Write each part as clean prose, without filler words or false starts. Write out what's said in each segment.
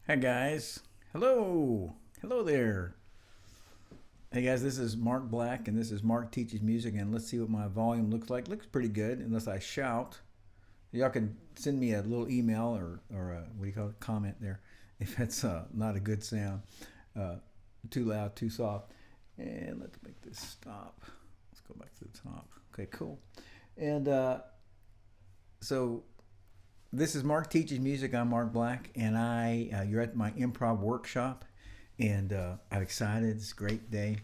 Hi guys. Hello. Hello there. Hey guys, this is Mark Black and this is Mark Teaches Music, and let's see what my volume looks like. Looks pretty good unless I shout. Y'all can send me a little email or what do you call it? Comment there if it's not a good sound. Uh, Too loud, too soft. And let's make this stop. Let's go back to the top. Okay, cool. And so this is Mark Teaches Music. I'm Mark Black, and you're at my improv workshop, and I'm excited. It's a great day,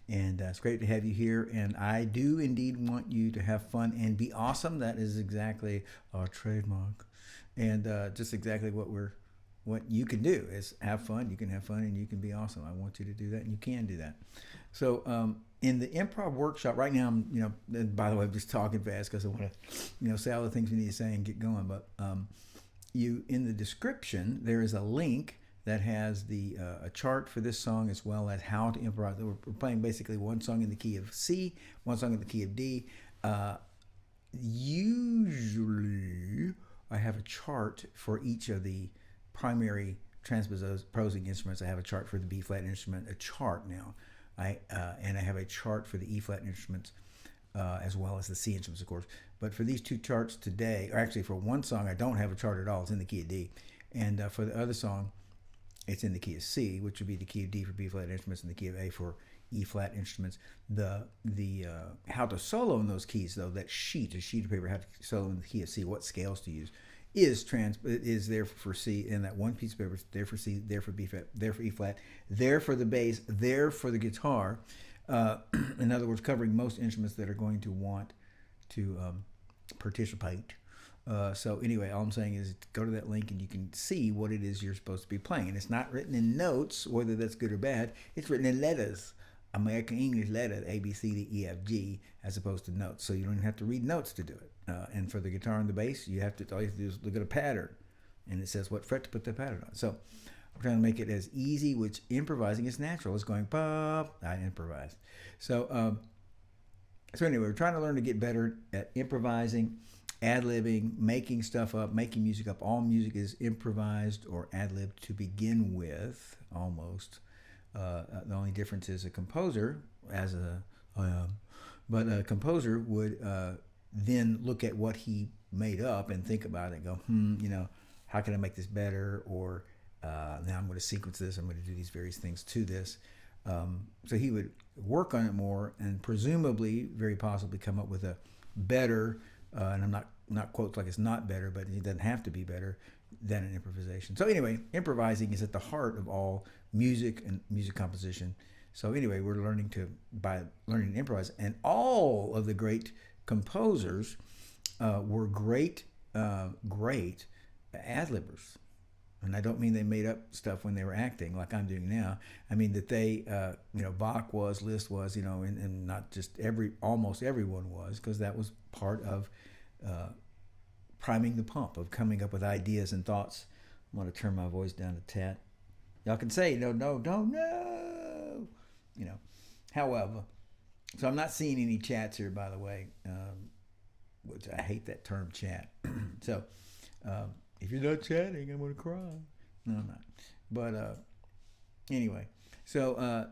and it's great to have you here. And I do indeed want you to have fun and be awesome. That is exactly our trademark, and just exactly what you can do is have fun. You can have fun, and you can be awesome. I want you to do that, and you can do that. So in the improv workshop right now, and by the way, I'm just talking fast because I want to, say all the things we need to say and get going. But you in the description there is a link that has the a chart for this song as well as how to improvise. We're playing basically one song in the key of C, one song in the key of D. Usually, I have a chart for each of the primary transposing instruments. I have a chart for the B flat instrument, a chart now. And I have a chart for the E flat instruments as well as the C instruments, of course. But for these two charts today, or actually for one song, I don't have a chart at all. It's in the key of D. And for the other song, it's in the key of C, which would be the key of D for B flat instruments and the key of A for E flat instruments. The how to solo in those keys, though, a sheet of paper, how to solo in the key of C, what scales to use, is there for C, and that one piece of paper is there for C, there for B flat, there for E flat, there for the bass, there for the guitar. In other words, covering most instruments that are going to want to participate. So anyway, all I'm saying is go to that link and you can see what it is you're supposed to be playing. And it's not written in notes, whether that's good or bad. It's written in letters. American English letter, A, B, C, D, E, F, G, as opposed to notes. So you don't even have to read notes to do it. And for the guitar and the bass, all you have to do is look at a pattern, and it says what fret to put the pattern on. So we're trying to make it as easy, which improvising is natural. It's going pop, I improvise. So anyway, we're trying to learn to get better at improvising, ad-libbing, making stuff up, making music up. All music is improvised or ad-libbed to begin with, almost. The only difference is a composer, but a composer would then look at what he made up and think about it and go, how can I make this better? Or now I'm going to sequence this. I'm going to do these various things to this. So he would work on it more and presumably, very possibly, come up with a better, and I'm not quotes like it's not better, but it doesn't have to be better than an improvisation. So anyway, improvising is at the heart of all music and music composition. So anyway, we're learning by learning to improvise, and all of the great composers were great ad-libbers. And I don't mean they made up stuff when they were acting like I'm doing now. I mean that they, Bach was, Liszt was, and not just almost everyone was, because that was part of priming the pump, of coming up with ideas and thoughts. I'm going to turn my voice down a tad. Y'all can say, no. However, so I'm not seeing any chats here, by the way, which I hate that term, chat. So if you're not chatting, I'm going to cry. No, I'm not. But anyway, so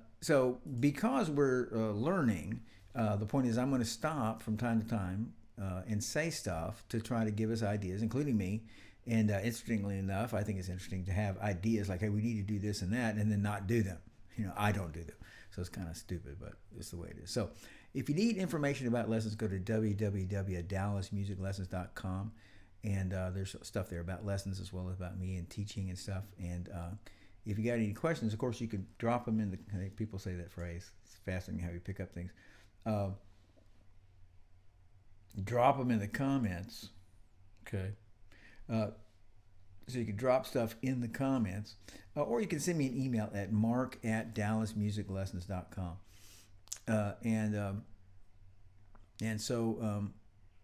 because we're learning, the point is I'm going to stop from time to time and say stuff to try to give us ideas, including me. And interestingly enough, I think it's interesting to have ideas like, hey, we need to do this and that, and then not do them. I don't do them. So it's kind of stupid, but it's the way it is. So if you need information about lessons, go to www.dallasmusiclessons.com. And there's stuff there about lessons as well as about me and teaching and stuff. And if you got any questions, of course, you can drop them in I think people say that phrase. It's fascinating how you pick up things. Drop them in the comments. Okay. So you can drop stuff in the comments. Or you can send me an email at mark@dallasmusiclessons.com. And so...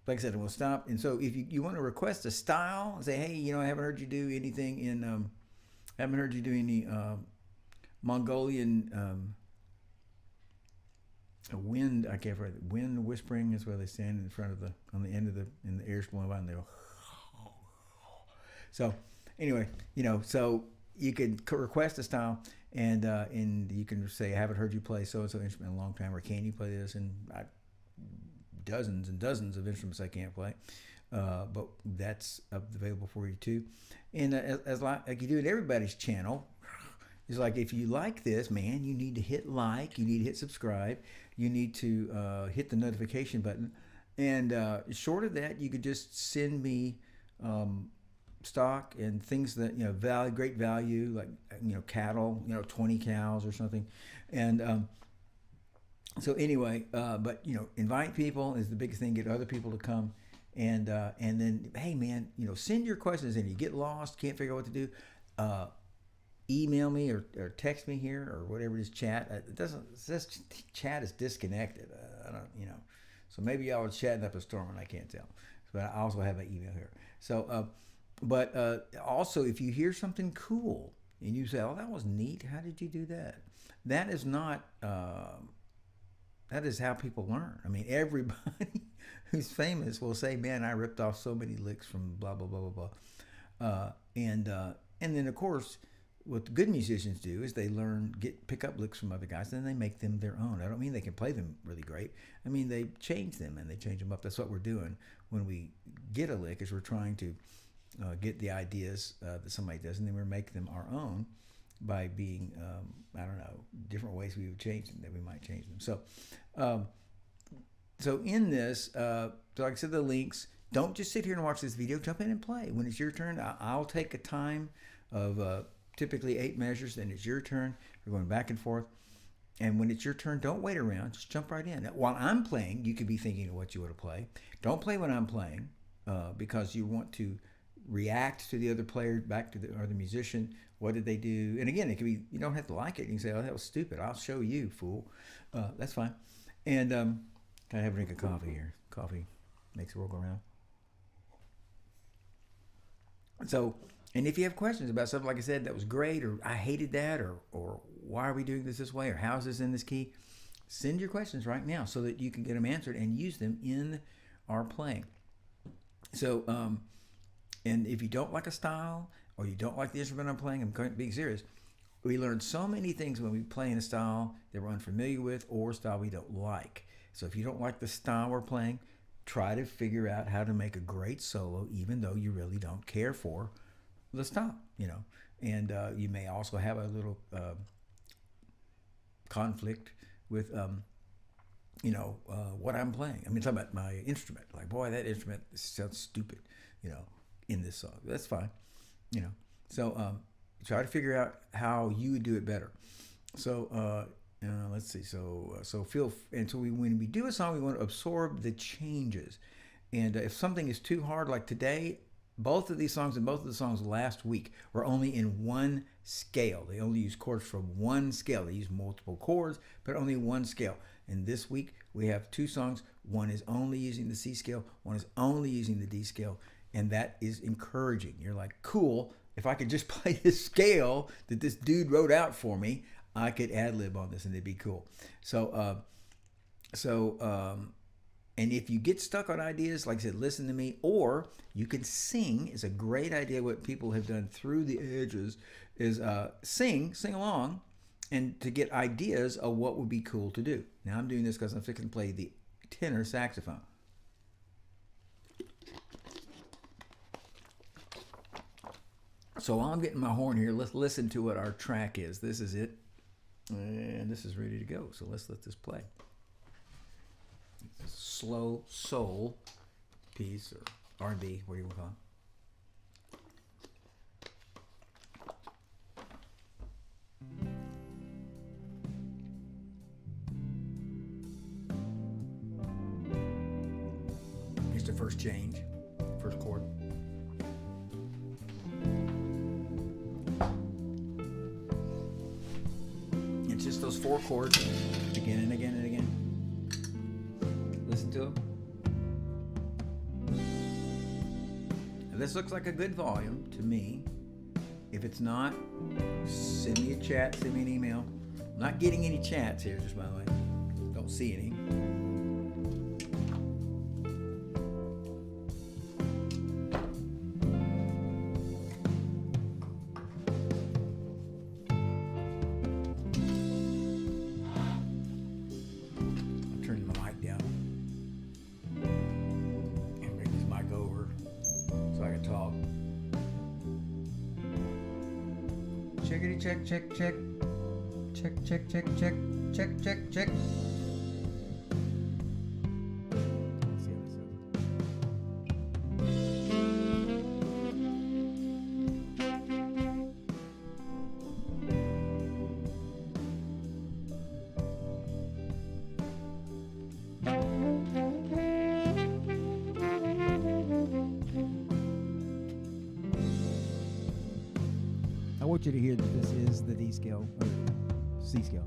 like I said, we'll stop. And so if you want to request a style, say, hey, I haven't heard you do anything haven't heard you do any Mongolian wind, I can't remember, wind whispering is where they stand in front of on the end of in the air's blowing by and they go. So anyway, so you can request a style, and you can say, I haven't heard you play so and so instrument in a long time, or can you play this? And dozens and dozens of instruments I can't play, but that's available for you too. And as like you do at everybody's channel, it's like, if you like this, man, you need to hit like, you need to hit subscribe, you need to hit the notification button, and short of that, you could just send me stock and things that, you know, great value, like, you know, cattle, you know, 20 cows or something, and so anyway, but, you know, invite people is the biggest thing. Get other people to come, and then, hey man, you know, send your questions in. You get lost, can't figure out what to do, email me or text me here or whatever it is. Chat. It doesn't. It says chat is disconnected. I don't. You know. So maybe y'all are chatting up a storm and I can't tell. But I also have an email here. So, but also, if you hear something cool and you say, "Oh, that was neat. How did you do that?" That is not. That is how people learn. I mean, everybody who's famous will say, "Man, I ripped off so many licks from blah blah blah blah blah," and then of course, what the good musicians do is they pick up licks from other guys, and then they make them their own. I don't mean they can play them really great. I mean they change them and they change them up. That's what we're doing when we get a lick. Is we're trying to get the ideas that somebody does, and then we make them our own by being, I don't know, different ways we would change them, that we might change them. So in this, so like I said, the links, don't just sit here and watch this video, jump in and play. When it's your turn, I'll take a time of typically 8 measures, then it's your turn. We're going back and forth. And when it's your turn, don't wait around, just jump right in. While I'm playing, you could be thinking of what you want to play. Don't play when I'm playing, because you want to react to the other player, back to the other musician. What did they do? And again, it could be, you don't have to like it. You can say, "Oh, that was stupid. I'll show you, fool." That's fine. And I have a drink of coffee here. Coffee makes the world go round. So, and if you have questions about something, like I said, that was great, or I hated that, or why are we doing this way, or how is this in this key, send your questions right now so that you can get them answered and use them in our playing. So, and if you don't like a style, or you don't like the instrument I'm playing, I'm being serious, we learn so many things when we play in a style that we're unfamiliar with, or a style we don't like. So if you don't like the style we're playing, try to figure out how to make a great solo, even though you really don't care for the style, you know. And you may also have a little conflict with, you know, what I'm playing. I mean, talking about my instrument. Like, boy, that instrument sounds stupid, you know, in this song. That's fine, you know. So try to figure out how you would do it better. So let's see. So when we do a song, we want to absorb the changes. And if something is too hard, like today, both of these songs and both of the songs last week were only in one scale. They only use chords from one scale. They use multiple chords, but only one scale. And this week we have 2 songs. One is only using the C scale. One is only using the D scale. And that is encouraging. You're like, cool. If I could just play this scale that this dude wrote out for me, I could ad-lib on this and it'd be cool. So, and if you get stuck on ideas, like I said, listen to me, or you can sing. It's a great idea. What people have done through the ages is sing along, and to get ideas of what would be cool to do. Now I'm doing this because I'm fixing to play the tenor saxophone. So while I'm getting my horn here, let's listen to what our track is. This is it, and this is ready to go. So let's let this play. Slow soul piece, or R&B, what do you want to call it? Here's the first change, first chord. It's just those 4 chords, again and again and again. Listen to them. Now this looks like a good volume to me. If it's not, send me a chat, send me an email. I'm not getting any chats here, just by the way. Don't see any. Checkity check, check, check. Check, check, check, check. Check, check, check. I want you to hear that this is the D scale, or C scale.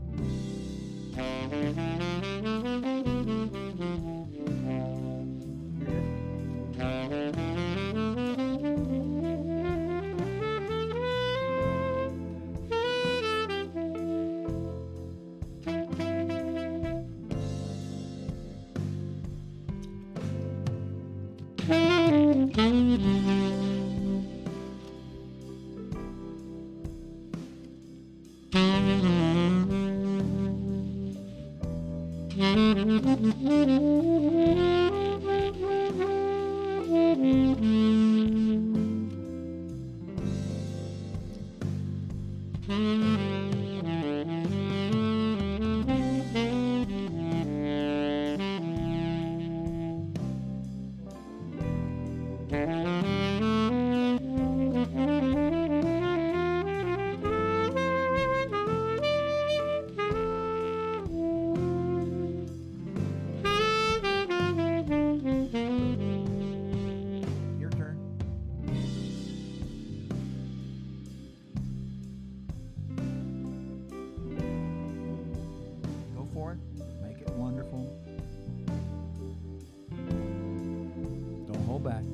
Your turn. Go for it. Make it wonderful. Don't hold back.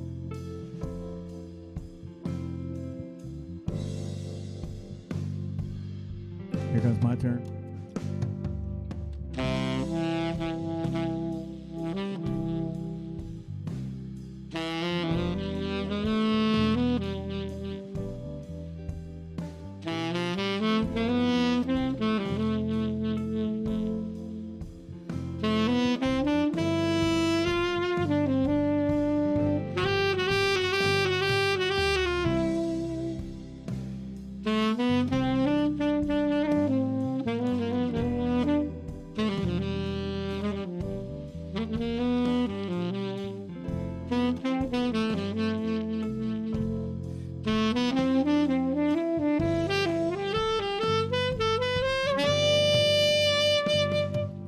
Here comes my turn.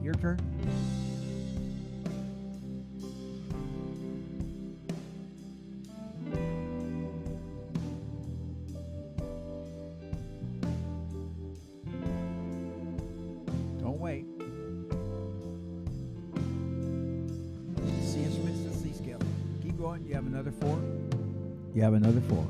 Your turn. Don't wait. C instrument's the C scale. Keep going. You have another 4. You have another 4.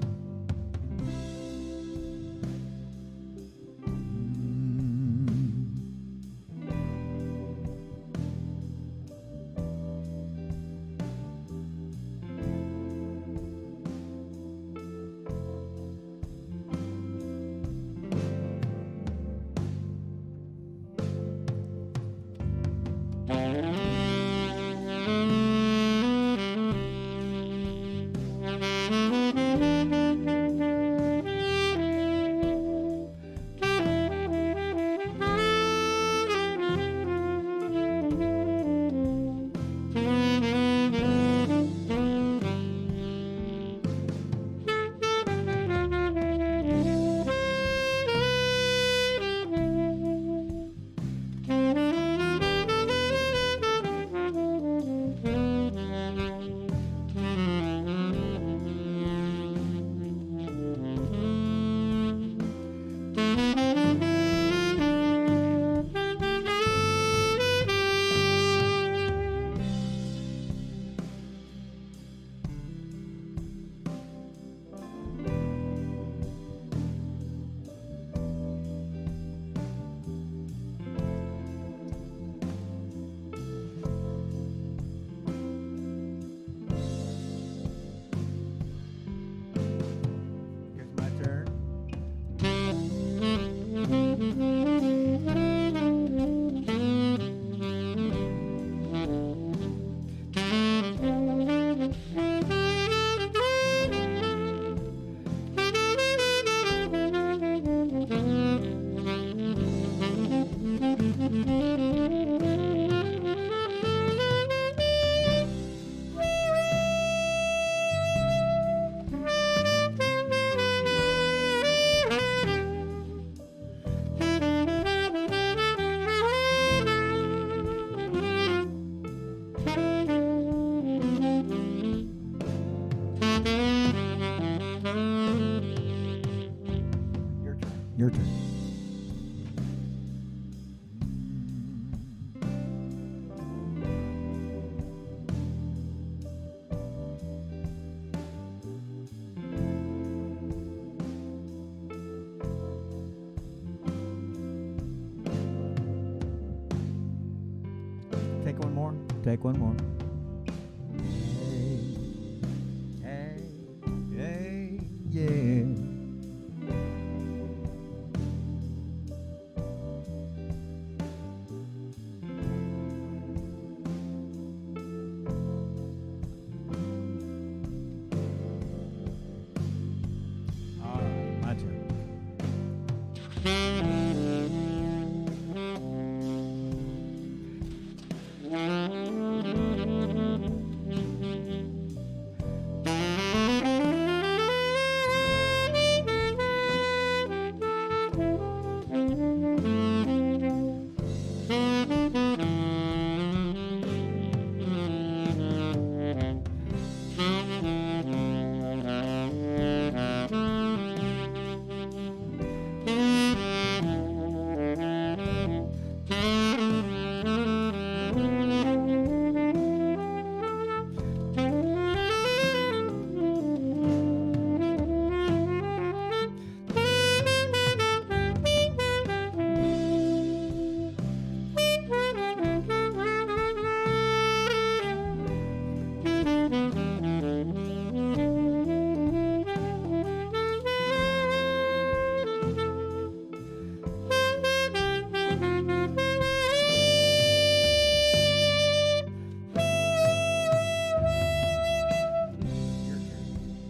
Your turn. Take one more. Take one more. Hey, hey, yeah. All right, my turn.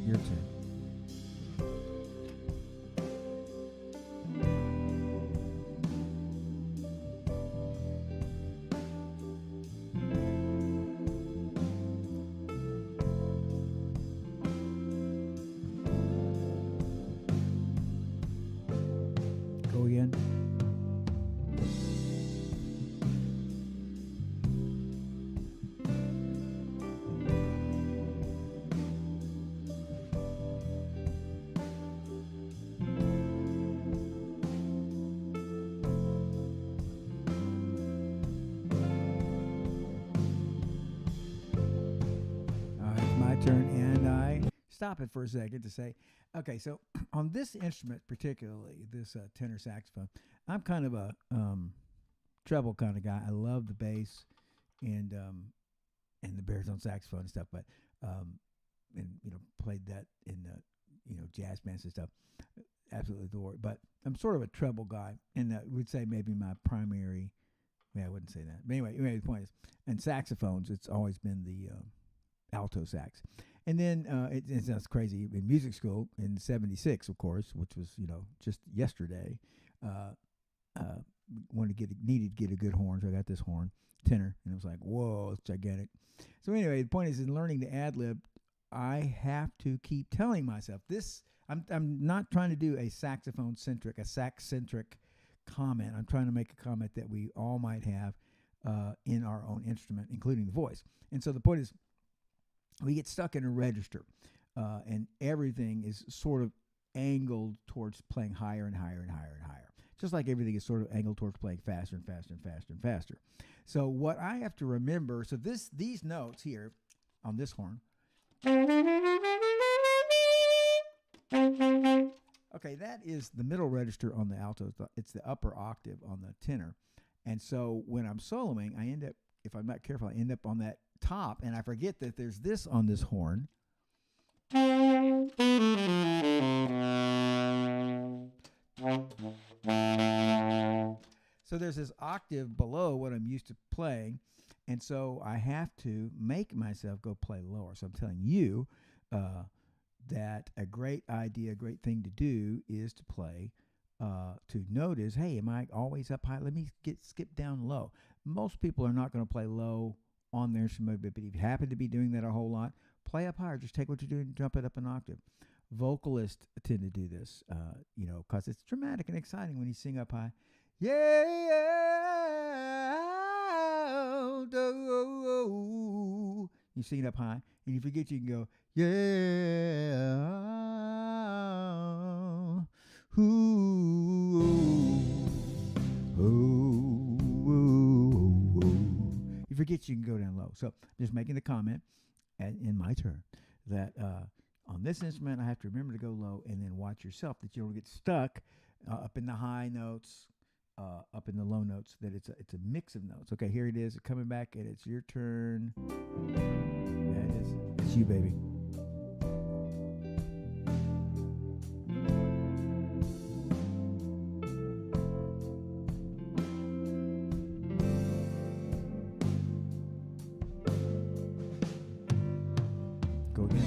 Your turn. Go again. It's my turn, and I stop it for a second to say, okay, so on this instrument particularly, this tenor saxophone, I'm kind of a treble kind of guy. I love the bass and the baritone saxophone and stuff, but and played that in jazz bands and stuff. Absolutely adore it. But I'm sort of a treble guy, and that would say maybe my primary. Yeah, I wouldn't say that. But anyway, the point is, in saxophones, it's always been the alto sax. And then it sounds crazy. In music school in '76, of course, which was just yesterday, needed to get a good horn, so I got this horn, tenor, and it was like, whoa, it's gigantic. So anyway, the point is, in learning to ad lib, I have to keep telling myself this. I'm not trying to do a saxophone centric, a sax centric comment. I'm trying to make a comment that we all might have in our own instrument, including the voice. And so the point is, we get stuck in a register, and everything is sort of angled towards playing higher and higher and higher and higher. Just like everything is sort of angled towards playing faster and faster and faster and faster. So what I have to remember, so these notes here on this horn, okay, that is the middle register on the alto. It's the upper octave on the tenor. And so when I'm soloing, I end up, if I'm not careful, I end up on that top, and I forget that there's this on this horn. So there's this octave below what I'm used to playing, and so I have to make myself go play lower. So I'm telling you that a great idea, a great thing to do is to play, to notice, hey, am I always up high? Let me skip down low. Most people are not going to play low on their instrument, but if you happen to be doing that a whole lot, play up higher. Just take what you're doing and jump it up an octave. Vocalists tend to do this, because it's dramatic and exciting when you sing up high. Yeah, you sing it up high, and you forget you can go, yeah, ooh. forget you can go down low. So just making the comment in my turn that on this instrument I have to remember to go low, and then watch yourself that you don't get stuck up in the high notes, up in the low notes. That it's a mix of notes. Okay, here it is coming back, and it's your turn. Yeah, it is. It's you, baby. Go again.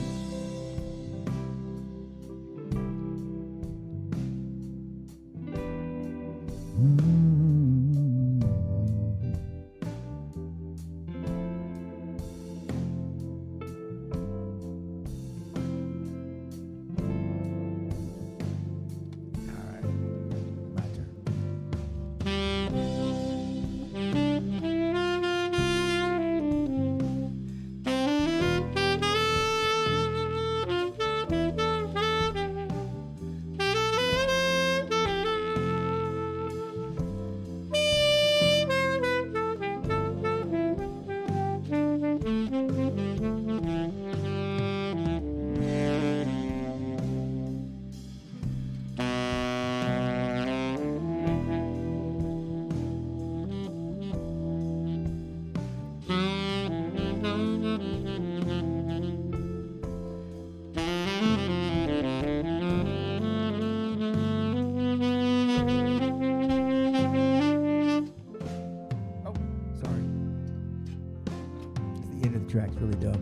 Track's really dumb.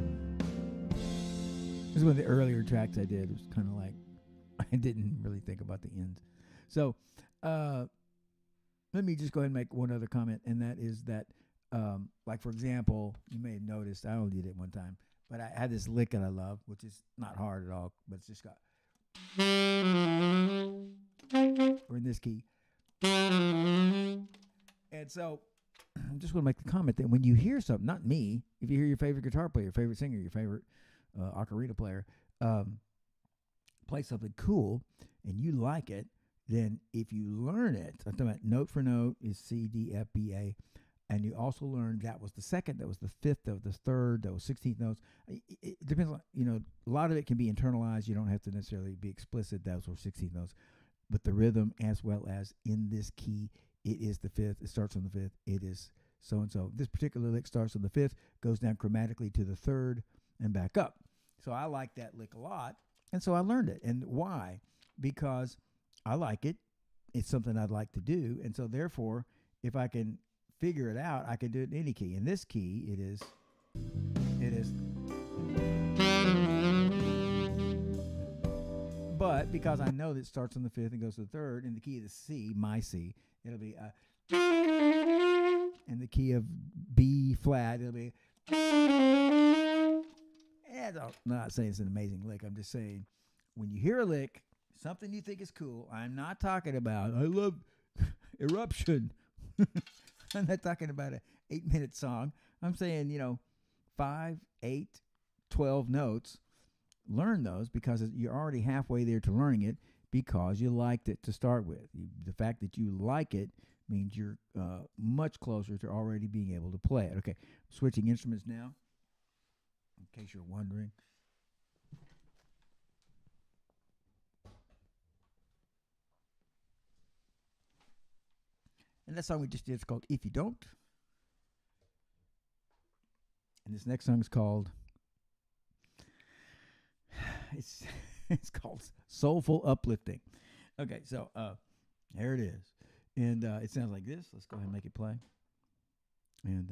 This is one of the earlier tracks I did. It was kind of like I didn't really think about the ends. So let me just go ahead and make one other comment, and that is that, like for example, you may have noticed I only did it one time, but I had this lick that I love, which is not hard at all, but it's just got. We're in this key, and so. I just want to make the comment that when you hear something, not me, if you hear your favorite guitar player, your favorite singer, your favorite ocarina player play something cool and you like it, then if you learn it, I'm talking about note for note is C, D, F, B, A, and you also learn that was the second, that was the fifth, that was the third, that was 16th notes. It depends on, a lot of it can be internalized. You don't have to necessarily be explicit. Those were 16th notes. But the rhythm, as well as in this key, it is the fifth. It starts on the fifth. It is so-and-so. This particular lick starts on the fifth, goes down chromatically to the third, and back up. So I like that lick a lot, and so I learned it. And why? Because I like it. It's something I'd like to do, and so therefore, if I can figure it out, I can do it in any key. In this key, it is. But because I know that it starts on the fifth and goes to the third, in the key of the C, my C, it'll be in the key of B flat, it'll be. And I'm not saying it's an amazing lick. I'm just saying when you hear a lick, something you think is cool. I'm not talking about I love Eruption. I'm not talking about an 8-minute song. I'm saying 5, 8, 12 notes. Learn those because you're already halfway there to learning it because you liked it to start with. The fact that you like it means you're much closer to already being able to play it. Okay, switching instruments now, in case you're wondering. And that song we just did is called If You Don't. And this next song is called... It's called Soulful Uplifting. Okay, so there it is. And it sounds like this. Let's go ahead and make it play. And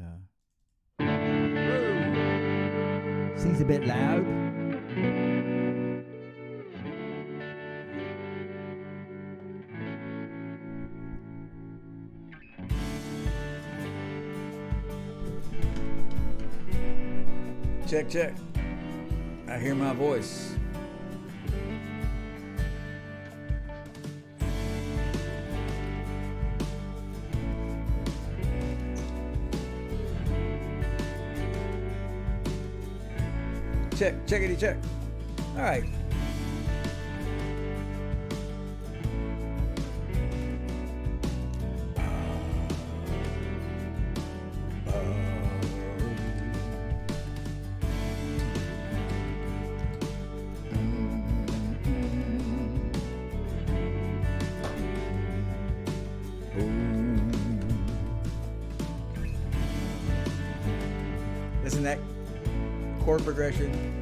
sings a bit loud. Check, check. I hear my voice. Check, checkity check. All right. that chord progression.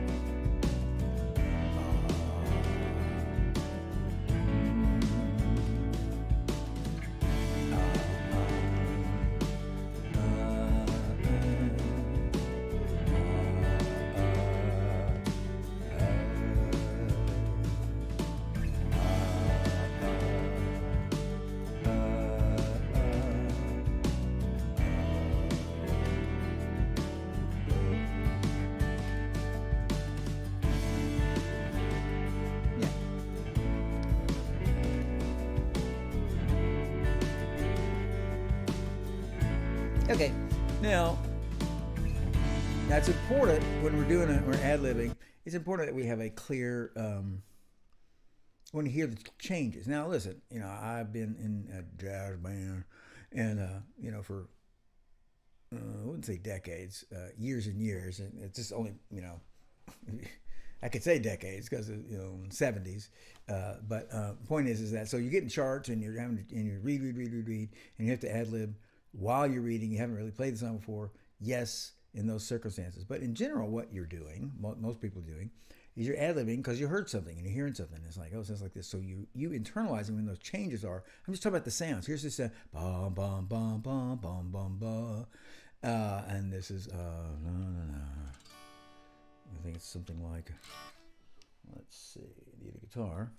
Okay, now that's important when we're doing it. We're ad-libbing. It's important that we have a clear. When you hear the changes. Now, listen. You know, I've been in a jazz band, and you know, for I wouldn't say decades, years and years, and it's just only I could say decades because in the 70s. But the point is that so you're getting charts and you're having to, and you read, and you have to ad-lib while you're reading. You haven't really played the song before. Yes, in those circumstances. But in general, what you're doing, most people are doing, is you're ad-libbing because you heard something and you're hearing something. It's like, oh, it sounds like this. So you internalizing when those changes are. I'm just talking about the sounds. Here's this bum bum bum bum bum bum bum, and this is no no no. I think it's something like. Let's see. Need a guitar.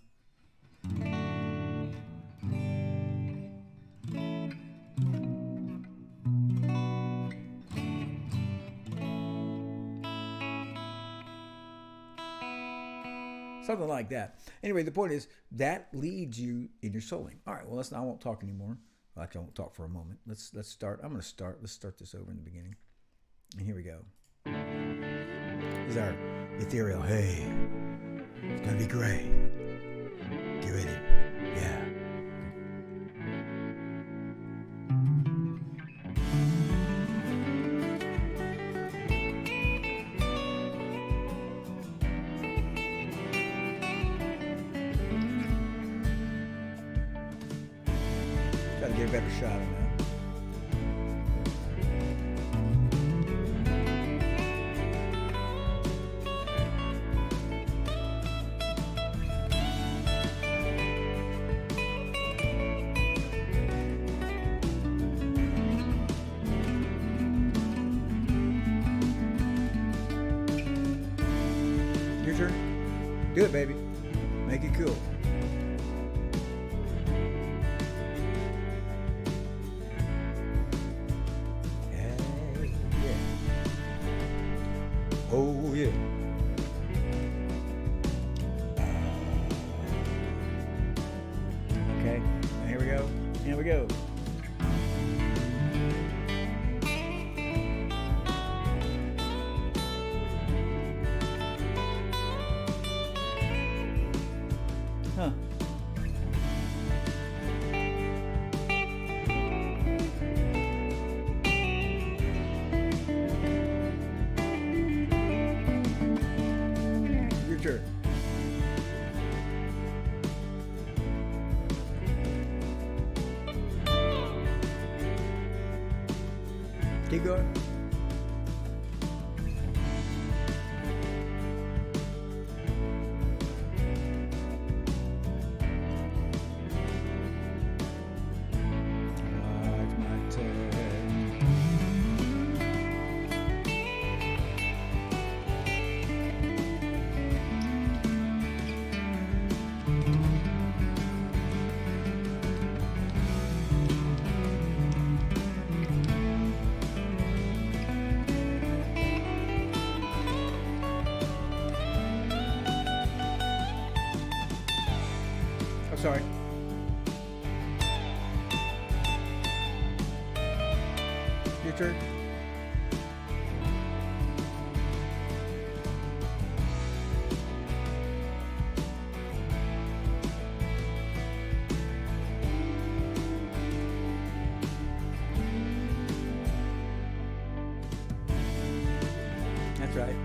Something like that. Anyway, the point is that leads you in your soloing. All right. Well, I won't talk anymore. Well, actually, I won't talk for a moment. Let's start. I'm going to start. Let's start this over in the beginning. And here we go. This is our ethereal. Hey, it's going to be great. Get ready. Yeah. Got to get a better shot on that. Your turn. Do it, baby. Make it cool. Oh yeah. Okay, and here we go. Here we go. Huh. Your turn. Keep going. It's my turn. Oh, sorry. Your turn. That's right.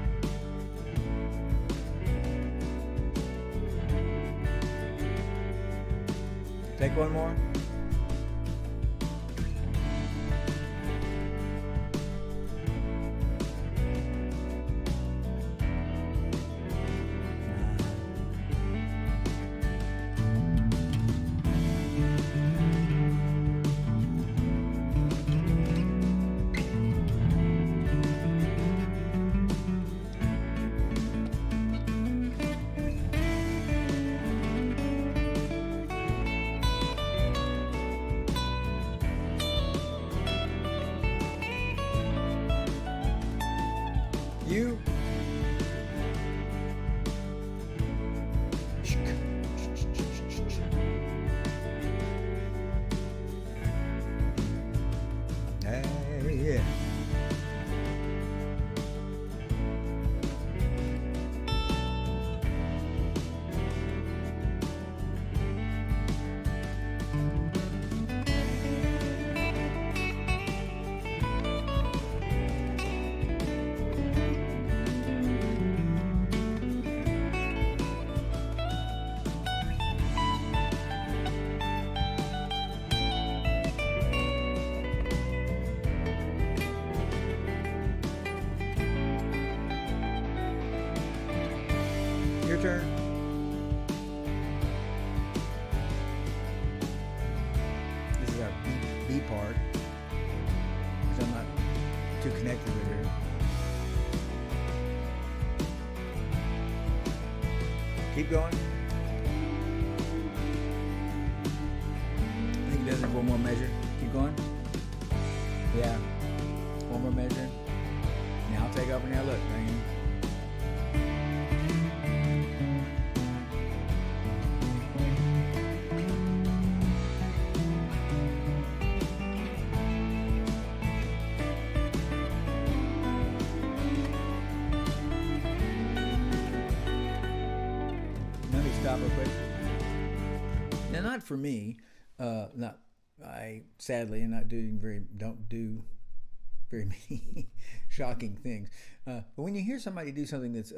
Take one more. turn. This is our B part, because I'm not too connected with her. Keep going. I think he does it one more measure. Keep going. Yeah. One more measure. Now I'll take over now. Look, man. Let me stop real quick. Now, not for me. Sadly am not don't do very many shocking things. But when you hear somebody do something that's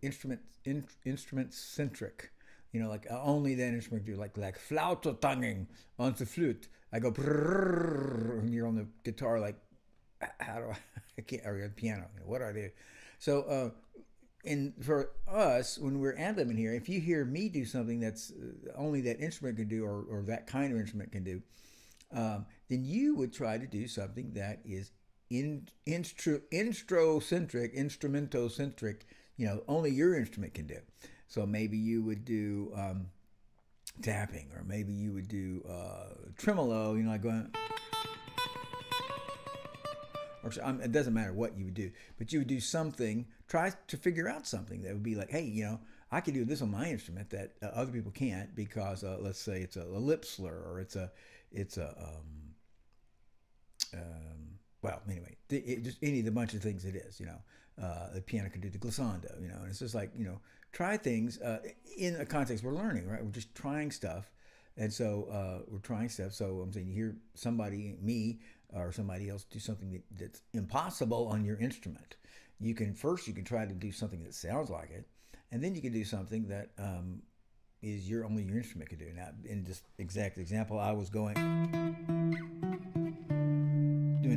instrument centric, like only that instrument do, like Flautotangen on the flute. I go and you're on the guitar, like how do I can't, or the piano. What do I do? So and for us, when we're ad-libbing here, if you hear me do something that's only that instrument can do, or that kind of instrument can do, then you would try to do something that is instrumentocentric, only your instrument can do. So maybe you would do tapping, or maybe you would do tremolo, like going, or it doesn't matter what you would do, but you would do something, try to figure out something that would be like, hey, I can do this on my instrument that other people can't, because let's say it's a lip slur, or it's a well, anyway, just any of the bunch of things it is, the piano can do the glissando, and it's just like, try things in a context we're learning, right? We're just trying stuff. And so we're trying stuff. So I'm saying, you hear somebody, me, or somebody else do something that's impossible on your instrument. You can try to do something that sounds like it, and then you can do something that is only your instrument can do. Now, in this exact example, I was doing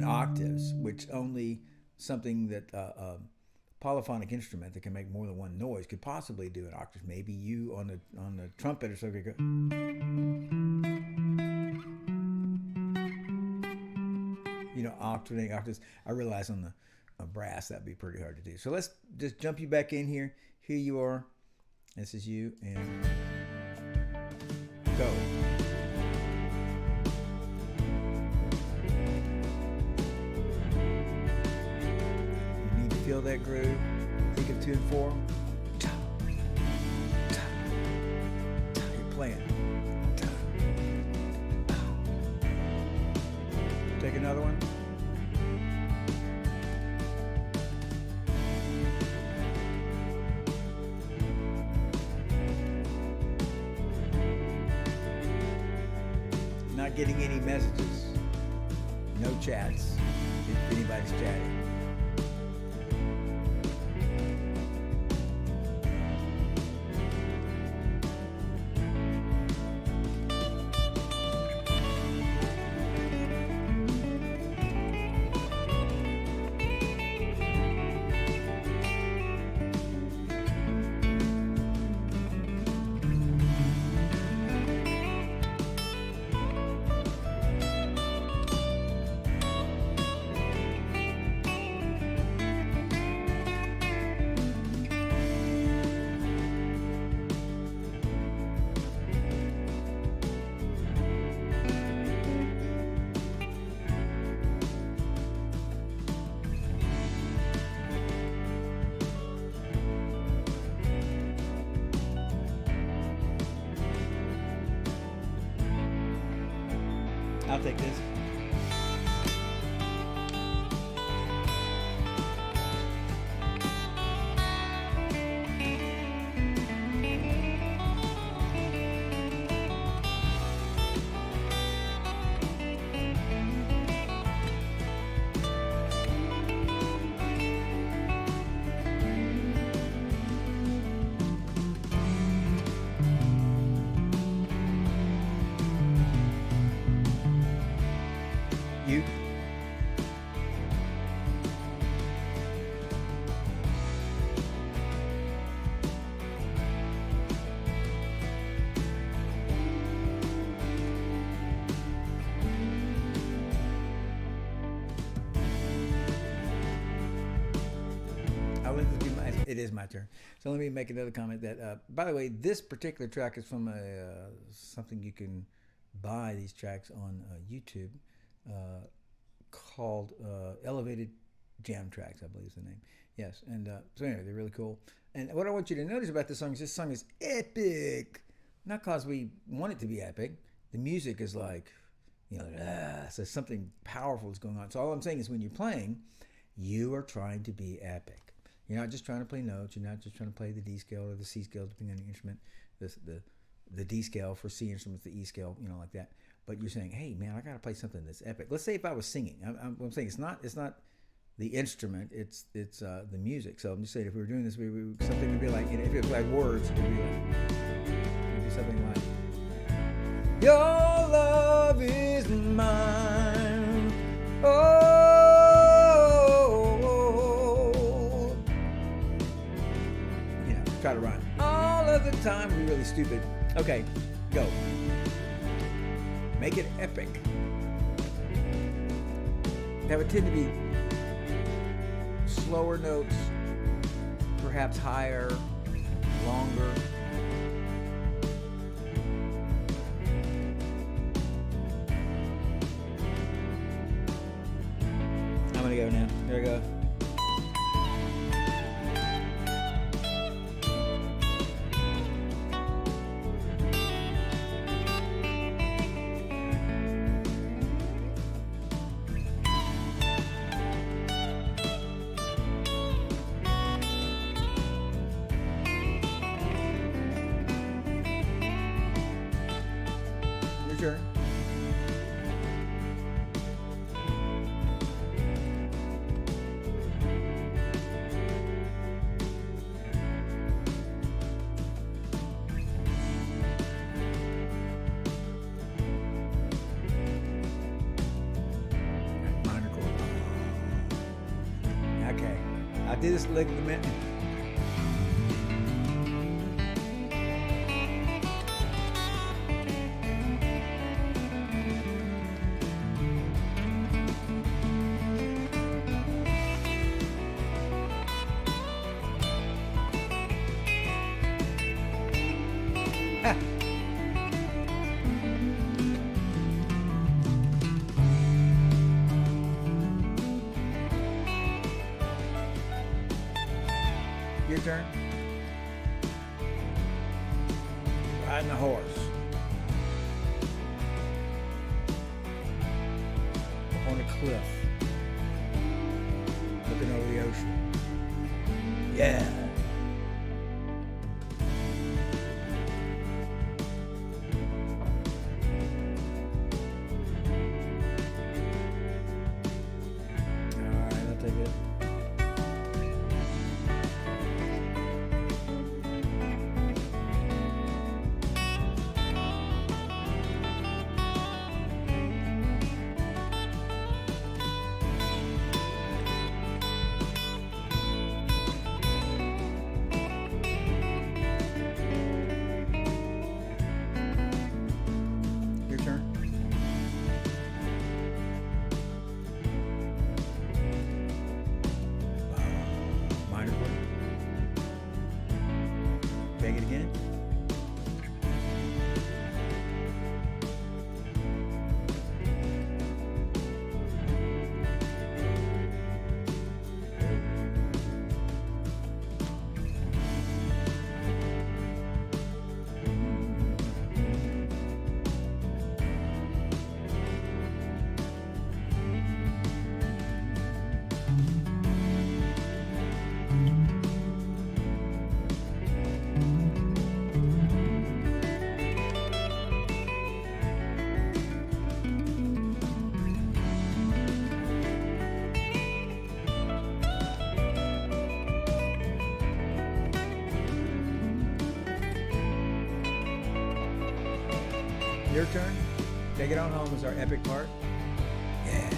octaves, which only something that polyphonic instrument that can make more than one noise could possibly do an octave. Maybe you on the trumpet or something go, alternating octaves. I realize on the brass that'd be pretty hard to do. So let's just jump you back in here. Here you are. This is you, and go. You need to feel that groove. Think of 2 and 4. You're playing. Take another one. Not getting any messages. No chats, if anybody's chatting. I'll take this. It is my turn. So let me make another comment that, by the way, this particular track is from something you can buy these tracks on YouTube called Elevated Jam Tracks, I believe is the name. Yes, and so anyway, they're really cool. And what I want you to notice about this song is epic. Not because we want it to be epic. The music is like, so something powerful is going on. So all I'm saying is when you're playing, you are trying to be epic. You're not just trying to play notes. You're not just trying to play the D scale or the C scale, depending on the instrument. The D scale for C instruments, the E scale, like that. But you're saying, hey man, I got to play something that's epic. Let's say if I was singing, I'm saying it's not the instrument, it's the music. So I'm just saying if we were doing this, we something would be like, if it was like words, it would be something like, your love is mine. Oh, try to rhyme. All of the time, we're really stupid. Okay, go. Make it epic. Have it tend to be slower notes, perhaps higher, longer. I'm gonna go now. There we go. Your turn. Minor chord. Okay, I did this lick of the minute. Your turn. Riding a horse. On a cliff. Looking over the ocean. Yeah. Alright, I'll take it. Your turn. Minor chord. Take it again. Your turn. Take it on home is our epic part. Yeah.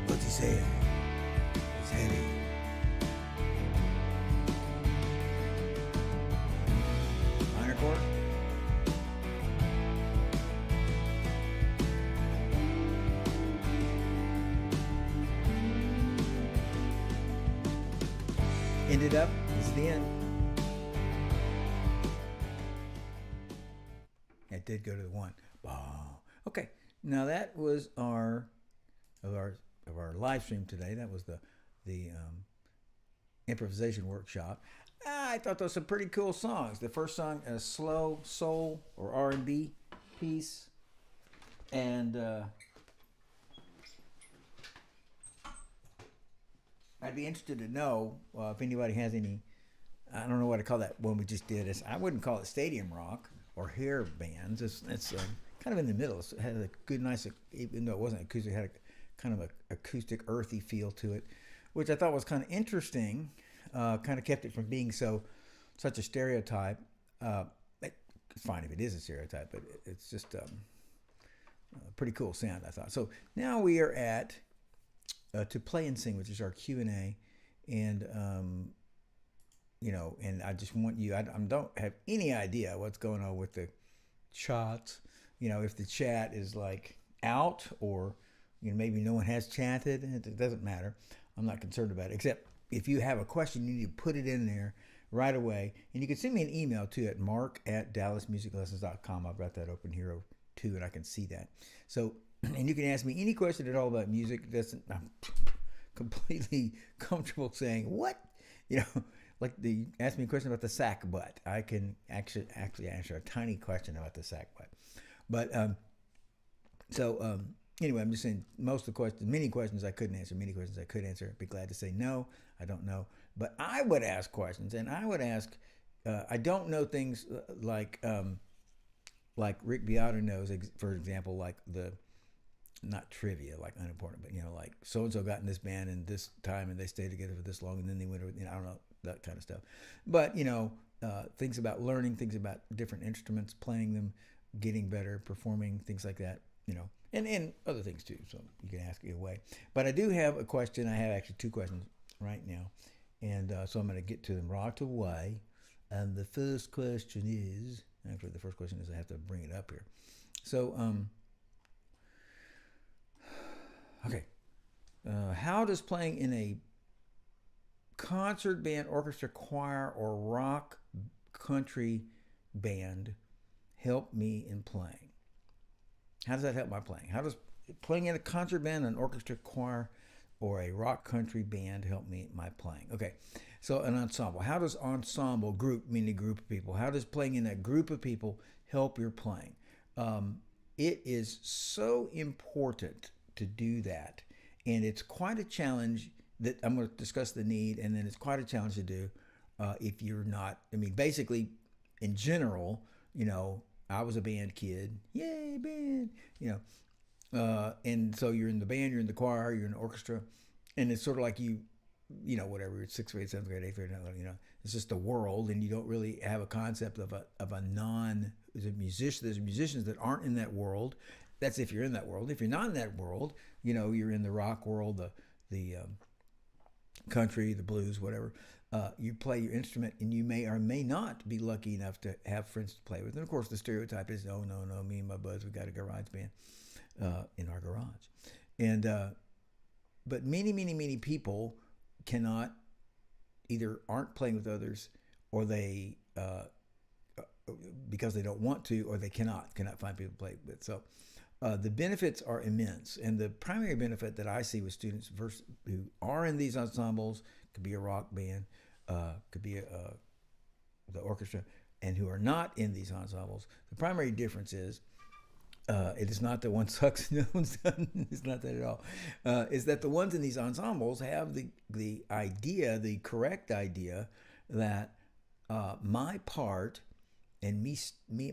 What's he saying? It's heavy. Minor chord. End it up. the end. It did go to the one. Wow. Okay. Now that was our live stream today. That was the improvisation workshop. I thought those were some pretty cool songs. The first song, a slow soul or R&B piece, and I'd be interested to know if anybody has any. I don't know what to call that one we just did. I wouldn't call it stadium rock or hair bands. It's kind of in the middle. It had a good, nice, even though it wasn't acoustic, it had a kind of a acoustic, earthy feel to it, which I thought was kind of interesting. Kind of kept it from being such a stereotype. It's fine if it is a stereotype, but it's just a pretty cool sound, I thought. So now we are at to play and sing, which is our Q&A, and and I just want you. I don't have any idea what's going on with the chats. If the chat is like out, or maybe no one has chatted. It doesn't matter. I'm not concerned about it, except if you have a question, you need to put it in there right away. And you can send me an email too at mark@dallasmusiclessons.com. I've got that open here too, and I can see that. So, and you can ask me any question at all about music. I'm completely comfortable saying what, like ask me a question about the sack butt. I can actually answer a tiny question about the sack butt. But anyway, I'm just saying most of the questions, many questions I couldn't answer, many questions I could answer. I'd be glad to say no, I don't know. But I would ask questions, and I would ask, I don't know things like Rick Beato knows, for example, like not trivia, like unimportant, but like so-and-so got in this band in this time and they stayed together for this long and then they went over, I don't know, that kind of stuff. But, things about learning, things about different instruments, playing them, getting better, performing, things like that, and other things too. So you can ask it away. But I do have a question. I have actually two questions right now. And so I'm going to get to them right away. And the first question is, I have to bring it up here. So, okay. How does playing in a concert band, orchestra, choir, or rock country band help me in playing? How does that help my playing? How does playing in a concert band, an orchestra, choir, or a rock country band help me my playing? Okay, so an ensemble. How does ensemble, group, meaning a group of people, how does playing in a group of people help your playing? It is so important to do that, and it's quite a challenge that I'm going to discuss the need, and then it's quite a challenge to do if you're not, basically, in general, I was a band kid. Yay, band! And so you're in the band, you're in the choir, you're in the orchestra, and it's sort of like whatever, it's 6th grade, 7th grade, 8th grade, it's just a world, and you don't really have a concept of a there's musicians that aren't in that world. That's if you're in that world. If you're not in that world, you're in the rock world, the country, the blues, whatever. You play your instrument, and you may or may not be lucky enough to have friends to play with. And of course, the stereotype is, oh no, me and my buds, we got a garage band in our garage. And but many people cannot, either aren't playing with others, or they because they don't want to, or they cannot find people to play with. So the benefits are immense, and the primary benefit that I see with students who are in these ensembles, could be a rock band, could be the orchestra, and who are not in these ensembles, the primary difference is it is not that one sucks and the other one's done. It's not that at all. Is that the ones in these ensembles have the idea, the correct idea, that my part and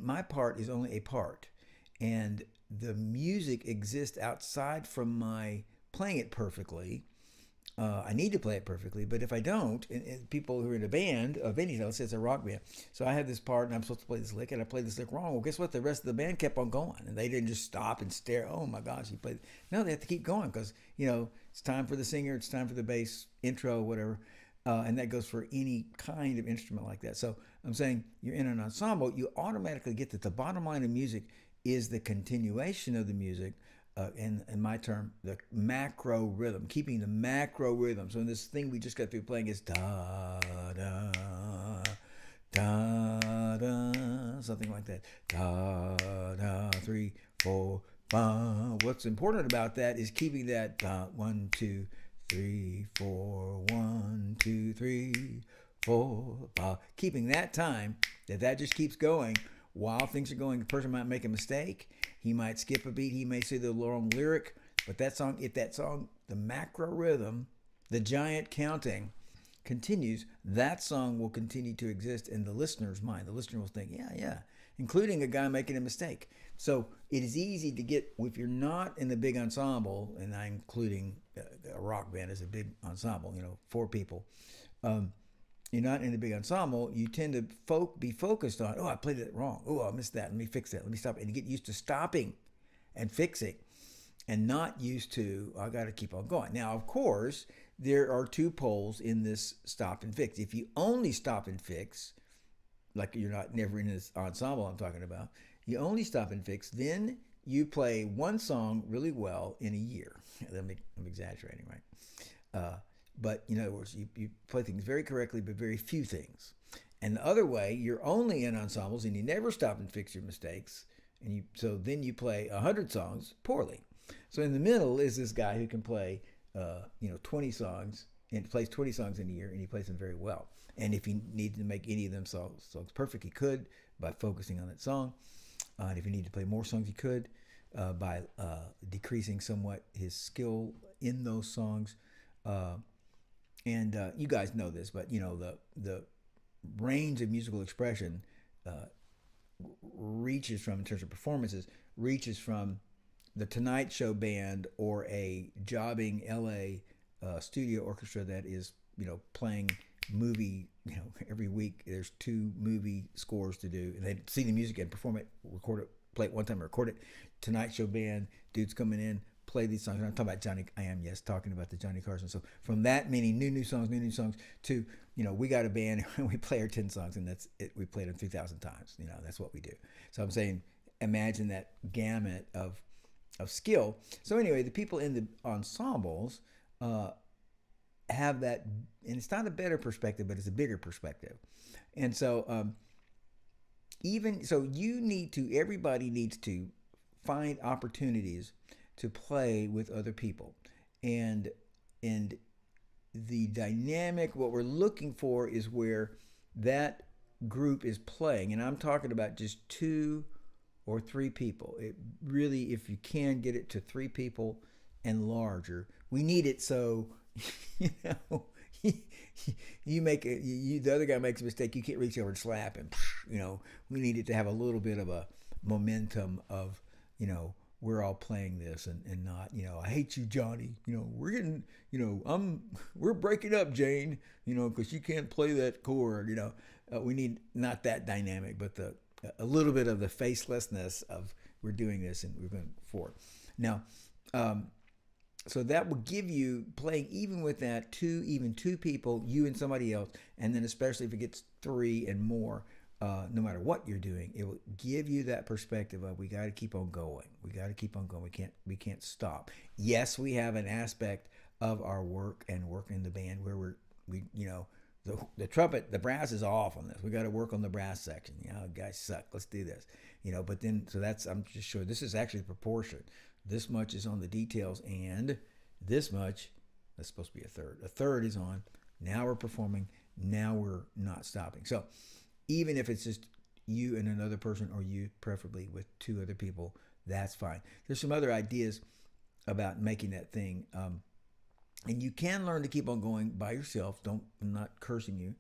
my part is only a part, and the music exists outside from my playing it perfectly. I need to play it perfectly, but if I don't, and people who are in a band of any type, let's say it's a rock band, so I have this part and I'm supposed to play this lick, and I played this lick wrong. Well, guess what? The rest of the band kept on going, and they didn't just stop and stare. Oh my gosh, he played. No, they have to keep going because it's time for the singer, it's time for the bass intro, whatever, and that goes for any kind of instrument like that. So I'm saying you're in an ensemble, you automatically get that the bottom line of music is the continuation of the music. in my term, the macro rhythm, keeping the macro rhythm. So in this thing we just got through playing is da da da da, something like that. Da da, 3, 4, 5. What's important about that is keeping that 1, 2, 3, 4, 1, 2, 3, 4, 5. Keeping that time that just keeps going while things are going. The person might make a mistake. He might skip a beat. He may say the wrong lyric. But that song, if that song, the macro rhythm, the giant counting continues, that song will continue to exist in the listener's mind. The listener will think, yeah, including a guy making a mistake. So it is easy to get, if you're not in a big ensemble, and I'm including a rock band as a big ensemble, 4 people, you're not in a big ensemble, you tend to be focused on, I played it wrong. I missed that. Let me fix that. Let me stop. And you get used to stopping and fixing and not used to, I got to keep on going. Now, of course, there are 2 poles in this stop and fix. If you only stop and fix, like you're never in this ensemble I'm talking about, you only stop and fix, then you play one song really well in a year. I'm exaggerating, right? But in other words, you play things very correctly, but very few things. And the other way, you're only in ensembles and you never stop and fix your mistakes. And so then you play 100 songs poorly. So in the middle is this guy who can play, 20 songs and plays 20 songs in a year, and he plays them very well. And if he needed to make any of them songs perfect, he could by focusing on that song. And if he needed to play more songs, he could by decreasing somewhat his skill in those songs. And you guys know this, but the range of musical expression reaches from, in terms of performances, reaches from the Tonight Show band or a jobbing LA studio orchestra that is playing movie. Every week there's 2 movie scores to do, and they see the music and perform it, record it, play it one time, record it. Tonight Show band dudes coming in, play these songs. I'm talking about talking about the Johnny Carson. So from that many new songs to, we got a band and we play our 10 songs and that's it. We played them 3,000 times. That's what we do. So I'm saying, imagine that gamut of skill. So anyway, the people in the ensembles have that, and it's not a better perspective, but it's a bigger perspective. And so everybody needs to find opportunities to play with other people, and the dynamic, what we're looking for is where that group is playing, and I'm talking about just 2 or 3 people. It really, if you can get it to 3 people and larger, we need it so the other guy makes a mistake, you can't reach over and slap him. We need it to have a little bit of a momentum of we're all playing this and not, I hate you, Johnny. We're getting, we're breaking up, Jane, because you can't play that chord. We need not that dynamic, but a little bit of the facelessness of we're doing this and we're going forward. Now, so that will give you playing even with that 2 people, you and somebody else, and then especially if it gets 3 and more. No matter what you're doing, it will give you that perspective of we got to keep on going. We got to keep on going. We can't stop. Yes, we have an aspect of our work and working in the band where the trumpet, the brass is off on this. We got to work on the brass section. Guys suck. Let's do this. But then I'm just sure this is actually the proportion. This much is on the details, and this much, that's supposed to be a third. A third is on. Now we're performing. Now we're not stopping. So even if it's just you and another person, or you preferably with 2 other people, that's fine. There's some other ideas about making that thing. And you can learn to keep on going by yourself. I'm not cursing you.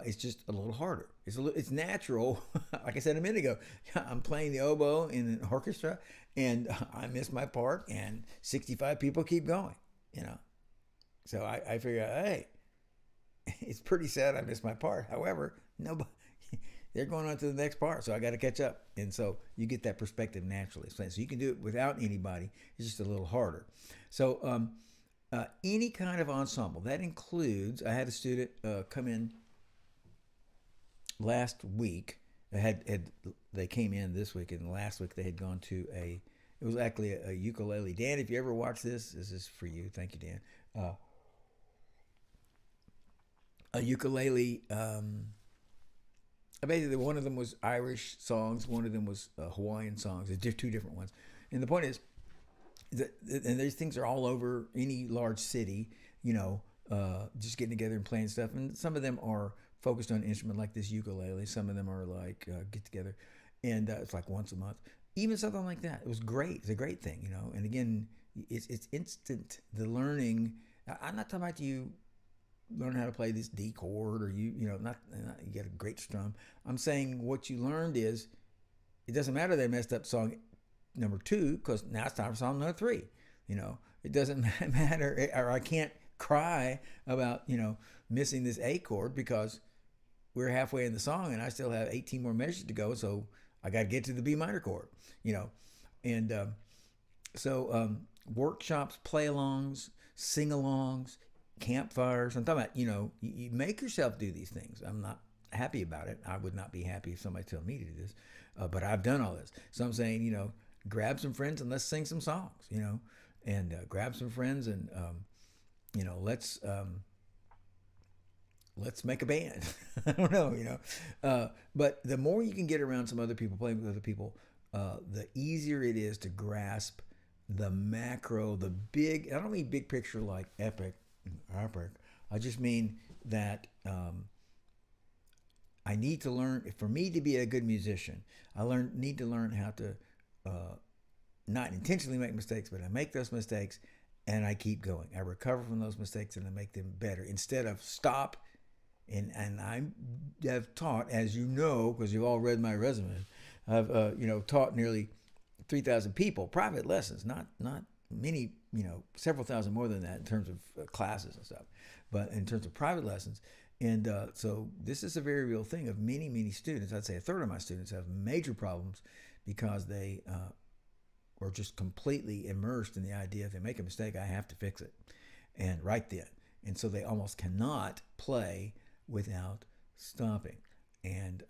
It's just a little harder. It's natural. Like I said a minute ago, I'm playing the oboe in an orchestra and I miss my part and 65 people keep going, So I figure, hey, it's pretty sad I missed my part. However, nobody, they're going on to the next part, so I got to catch up. And so you get that perspective naturally. So you can do it without anybody. It's just a little harder. So any kind of ensemble, that includes, I had a student come in last week. They came in this week, and last week they had gone to It was actually a ukulele. Dan, if you ever watch this is for you. Thank you, Dan. A ukulele. Basically, one of them was Irish songs. One of them was Hawaiian songs. They're two different ones. And the point is, and these things are all over any large city, just getting together and playing stuff. And some of them are focused on an instrument like this ukulele. Some of them are like get together, and it's like once a month. Even something like that. It was great. It's a great thing, And again, it's instant. The learning. I'm not talking about you learn how to play this D chord or not you get a great strum. I'm saying what you learned is it doesn't matter they messed up song number 2 because now it's time for song number 3. It doesn't matter, or I can't cry about missing this A chord because we're halfway in the song and I still have 18 more measures to go, so I got to get to the B minor chord. And so workshops, play-alongs, sing-alongs, campfires. I'm talking about, you make yourself do these things. I'm not happy about it. I would not be happy if somebody told me to do this, but I've done all this. So I'm saying, grab some friends and let's sing some songs, and grab some friends and, let's make a band. I don't know, but the more you can get around some other people, playing with other people, the easier it is to grasp the macro, the big. I don't mean big picture like epic. I just mean that I need to learn. For me to be a good musician, need to learn how to not intentionally make mistakes, but I make those mistakes and I keep going. I recover from those mistakes and I make them better instead of stop. And I have taught, as you know, because you've all read my resume, I've taught nearly 3,000 people private lessons, not many, several thousand more than that in terms of classes and stuff, but in terms of private lessons. And so this is a very real thing of many, many students. I'd say a third of my students have major problems because they were just completely immersed in the idea if they make a mistake, I have to fix it. And right then. And so they almost cannot play without stopping. And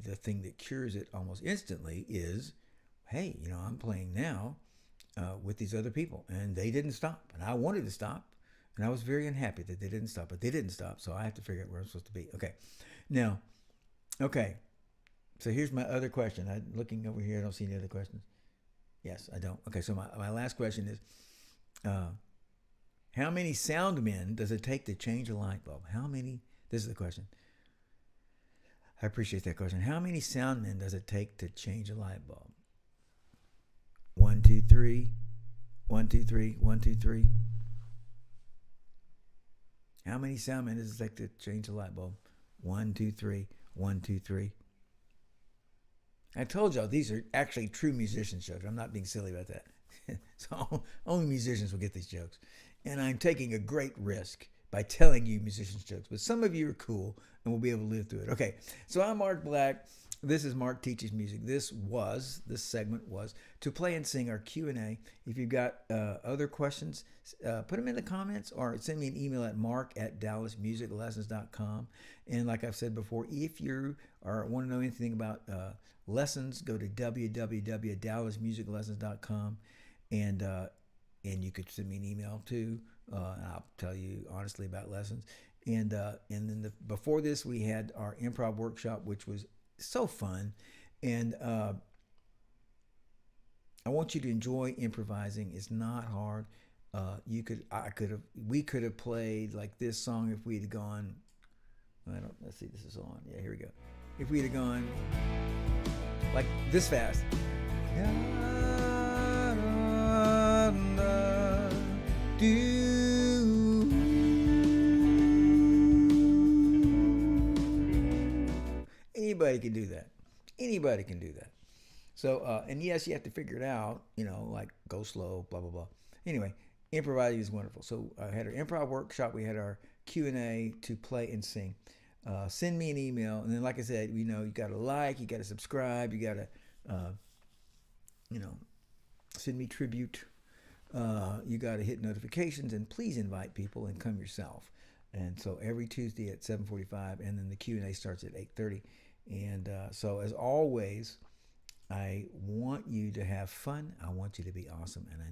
the thing that cures it almost instantly is, hey, I'm playing now with these other people, and they didn't stop, and I wanted to stop, and I was very unhappy that they didn't stop, but they didn't stop, so I have to figure out where I'm supposed to be. Okay, so here's my other question. I'm looking over here, I don't see any other questions. Yes, I don't. Okay, so my last question is, how many sound men does it take to change a light bulb? This is the question. I appreciate that question. How many sound men does it take to change a light bulb? 1, 2, 3. 1, 2, 3. 1, 2, 3. How many sound men does it take to change a light bulb? 1, 2, 3. 1, 2, 3. I told y'all these are actually true musicians jokes. I'm not being silly about that. So only musicians will get these jokes. And I'm taking a great risk by telling you musicians jokes. But some of you are cool and will be able to live through it. Okay, so I'm Mark Black. This is Mark Teaches Music. This segment was to play and sing our Q&A. If you've got other questions, put them in the comments or send me an email at mark@dallasmusiclessons.com. And like I've said before, if you want to know anything about lessons, go to www.dallasmusiclessons.com. And you could send me an email too. And I'll tell you honestly about lessons. And then before this, we had our improv workshop, which was so fun. And I want you to enjoy improvising. It's not hard. We could have played like this song if we had gone. Let's see, this is on. Yeah, here we go. If we had gone like this fast. Anybody can do that. Anybody can do that. So, and yes, you have to figure it out, like go slow, blah, blah, blah. Anyway, improvising is wonderful. So I had our improv workshop. We had our Q&A to play and sing. Send me an email. And then, like I said, you got to like, you got to subscribe, you got to, send me tribute. You got to hit notifications and please invite people and come yourself. And so every Tuesday at 7:45, and then the Q&A starts at 8:30. And so as always, I want you to have fun. I want you to be awesome, and I